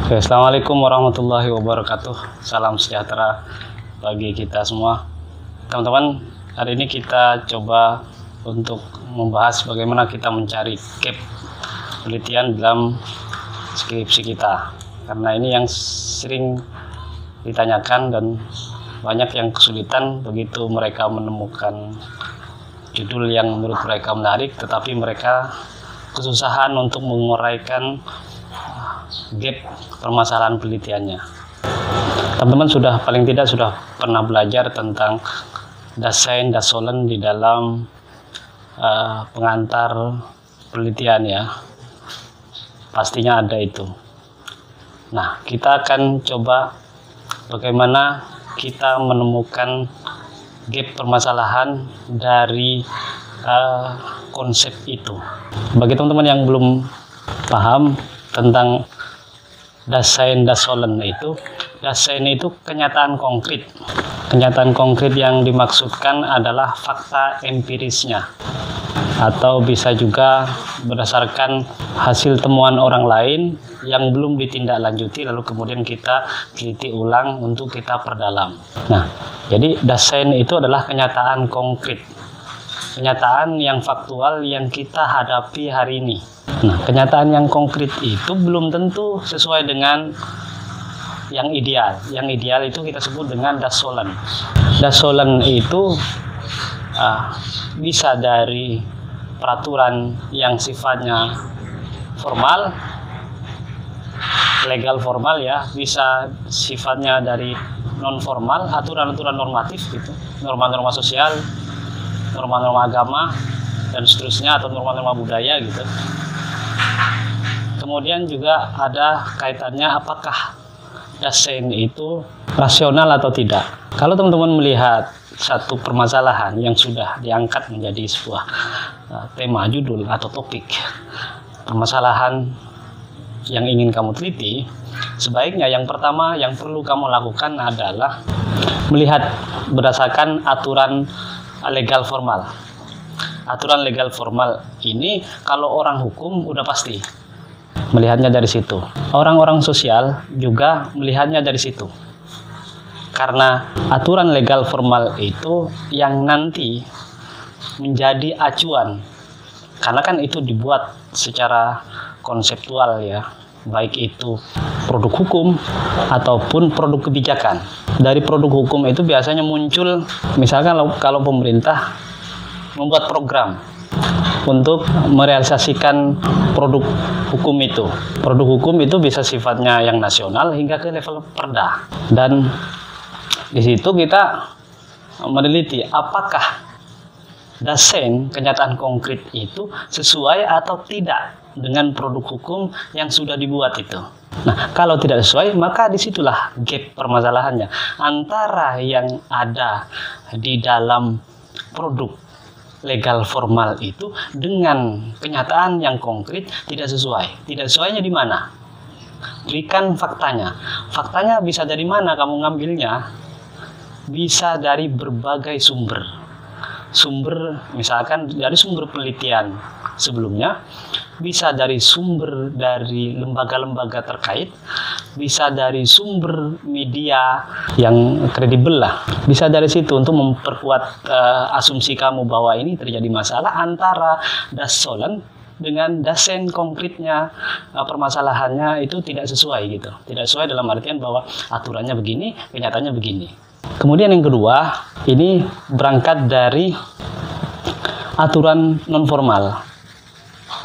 Oke, Assalamualaikum warahmatullahi wabarakatuh. Salam sejahtera bagi kita semua. Teman-teman, hari ini kita coba untuk membahas bagaimana kita mencari gap penelitian dalam skripsi kita. Karena ini yang sering ditanyakan dan banyak yang kesulitan begitu mereka menemukan judul yang menurut mereka menarik, tetapi mereka kesusahan untuk menguraikan gap permasalahan penelitiannya. Teman-teman paling tidak sudah pernah belajar tentang Dasein, Dasolen di dalam pengantar penelitian ya. Pastinya ada itu. Nah, kita akan coba bagaimana kita menemukan gap permasalahan dari konsep itu. Bagi teman-teman yang belum paham tentang Dasein, Dasolen itu, Dasein itu kenyataan konkret. Kenyataan konkret yang dimaksudkan adalah fakta empirisnya, atau bisa juga berdasarkan hasil temuan orang lain yang belum ditindaklanjuti lalu kemudian kita teliti ulang untuk kita perdalam. Nah, jadi Dasein itu adalah kenyataan konkret, kenyataan yang faktual yang kita hadapi hari ini. Nah, kenyataan yang konkret itu belum tentu sesuai dengan yang ideal. Yang ideal itu kita sebut dengan Dasolen. Dasolen itu bisa dari peraturan yang sifatnya formal, legal formal ya, bisa sifatnya dari non formal, aturan-aturan normatif gitu, norma-norma sosial, norma-norma agama dan seterusnya, atau norma-norma budaya gitu. Kemudian juga ada kaitannya apakah Dasein itu rasional atau tidak. Kalau teman-teman melihat satu permasalahan yang sudah diangkat menjadi sebuah tema, judul atau topik, permasalahan yang ingin kamu teliti, sebaiknya yang pertama yang perlu kamu lakukan adalah melihat berdasarkan aturan legal formal. Aturan legal formal ini kalau orang hukum udah pasti melihatnya dari situ. Orang-orang sosial juga melihatnya dari situ. Karena aturan legal formal itu yang nanti menjadi acuan. Karena kan itu dibuat secara konseptual ya, baik itu produk hukum ataupun produk kebijakan. Dari produk hukum itu biasanya muncul, misalkan kalau pemerintah membuat program untuk merealisasikan produk hukum itu. Produk hukum itu bisa sifatnya yang nasional hingga ke level perda. Dan di situ kita meneliti apakah Dasein, kenyataan konkret itu sesuai atau tidak dengan produk hukum yang sudah dibuat itu. Nah, kalau tidak sesuai, maka disitulah gap permasalahannya antara yang ada di dalam produk legal formal itu dengan kenyataan yang konkret tidak sesuai. Tidak sesuainya di mana? Berikan faktanya. Faktanya bisa dari mana kamu ngambilnya? Bisa dari berbagai sumber. Sumber misalkan dari sumber penelitian sebelumnya, bisa dari sumber dari lembaga-lembaga terkait, bisa dari sumber media yang kredibel lah. Bisa dari situ untuk memperkuat asumsi kamu bahwa ini terjadi masalah antara Dasolen dengan Dasein konkretnya, permasalahannya itu tidak sesuai gitu. Tidak sesuai dalam artian bahwa aturannya begini, kenyataannya begini. Kemudian yang kedua, ini berangkat dari aturan non formal.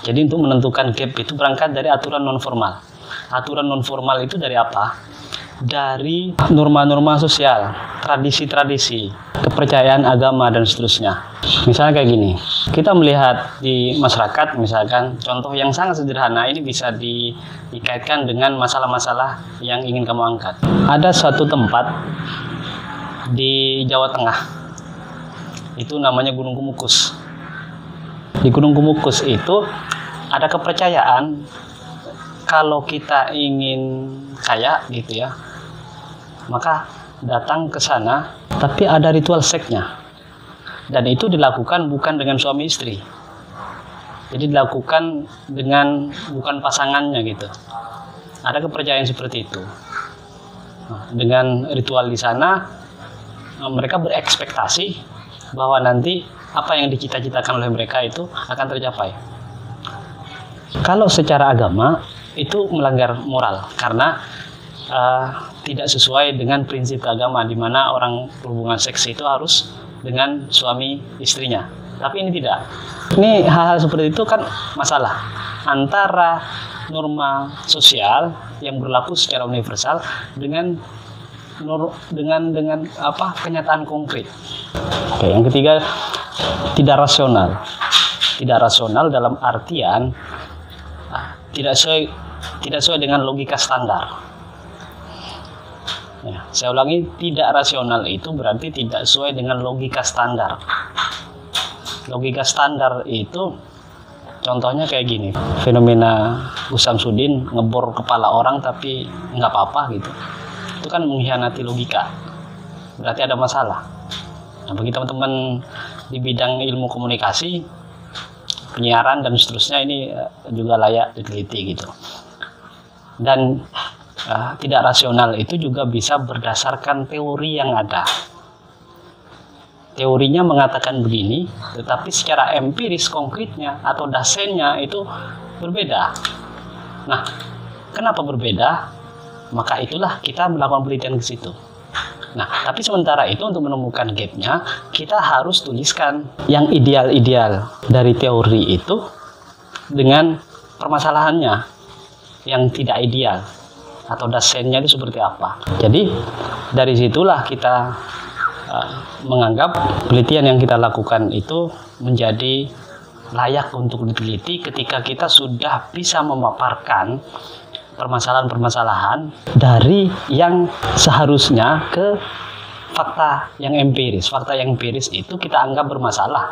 Jadi untuk menentukan gap itu berangkat dari aturan non formal. Aturan non formal itu dari apa? Dari norma-norma sosial, tradisi-tradisi, kepercayaan agama dan seterusnya. Misalnya kayak gini, kita melihat di masyarakat, misalkan contoh yang sangat sederhana ini bisa dikaitkan dengan masalah-masalah yang ingin kamu angkat. Ada suatu tempat di Jawa Tengah, itu namanya Gunung Kemukus. Di Gunung Kemukus itu ada kepercayaan kalau kita ingin kaya gitu ya, maka datang ke sana, tapi ada ritual seksnya. Dan itu dilakukan bukan dengan suami istri. Jadi dilakukan dengan bukan pasangannya gitu. ada kepercayaan seperti itu. Nah, dengan ritual di sana, mereka berekspektasi bahwa nanti apa yang dicita-citakan oleh mereka itu akan tercapai. Kalau secara agama itu melanggar moral karena tidak sesuai dengan prinsip agama, di mana orang berhubungan seks itu harus dengan suami istrinya. Tapi ini tidak. Ini hal-hal seperti itu kan masalah antara norma sosial yang berlaku secara universal dengan kenyataan konkret. Oke, yang ketiga, tidak rasional. Tidak rasional dalam artian tidak sesuai dengan logika standar. Ya, saya ulangi, tidak rasional itu berarti tidak sesuai dengan logika standar. Logika standar itu contohnya kayak gini, fenomena Gus Samsudin ngebor kepala orang tapi nggak apa-apa gitu. Itu kan mengkhianati logika, berarti ada masalah. Nah, bagi teman-teman di bidang ilmu komunikasi, penyiaran dan seterusnya, ini juga layak diteliti gitu. Dan tidak rasional itu juga bisa berdasarkan teori yang ada. Teorinya mengatakan begini, tetapi secara empiris konkretnya atau dasennya itu berbeda. Nah, kenapa berbeda? Maka itulah kita melakukan penelitian ke situ. Nah, tapi sementara itu untuk menemukan gapnya, kita harus tuliskan yang ideal-ideal dari teori itu dengan permasalahannya yang tidak ideal atau dasennya itu seperti apa. Jadi dari situlah kita menganggap penelitian yang kita lakukan itu menjadi layak untuk diteliti ketika kita sudah bisa memaparkan permasalahan-permasalahan dari yang seharusnya ke fakta yang empiris. Fakta yang empiris itu kita anggap bermasalah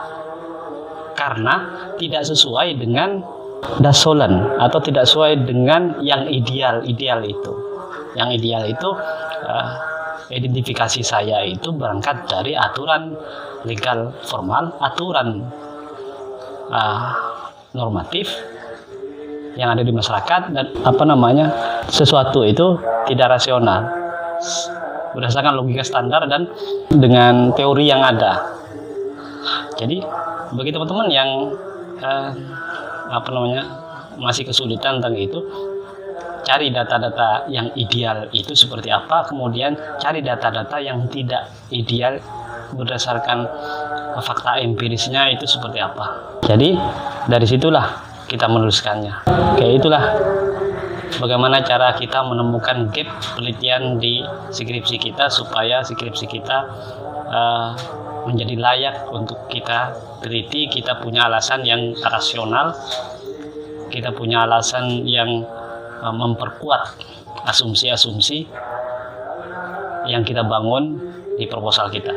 karena tidak sesuai dengan dasolen atau tidak sesuai dengan yang ideal itu. Yang ideal itu identifikasi saya itu berangkat dari aturan legal formal, aturan normatif yang ada di masyarakat, dan sesuatu itu tidak rasional berdasarkan logika standar dan dengan teori yang ada. Jadi bagi teman-teman yang masih kesulitan tentang itu, cari data-data yang ideal itu seperti apa, kemudian cari data-data yang tidak ideal berdasarkan fakta empirisnya itu seperti apa. Jadi dari situlah kita menuliskannya. Oke, itulah bagaimana cara kita menemukan gap penelitian di skripsi kita supaya skripsi kita menjadi layak untuk kita teliti. Kita punya alasan yang rasional, kita punya alasan yang memperkuat asumsi-asumsi yang kita bangun di proposal kita.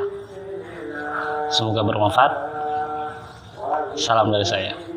Semoga bermanfaat. Salam dari saya.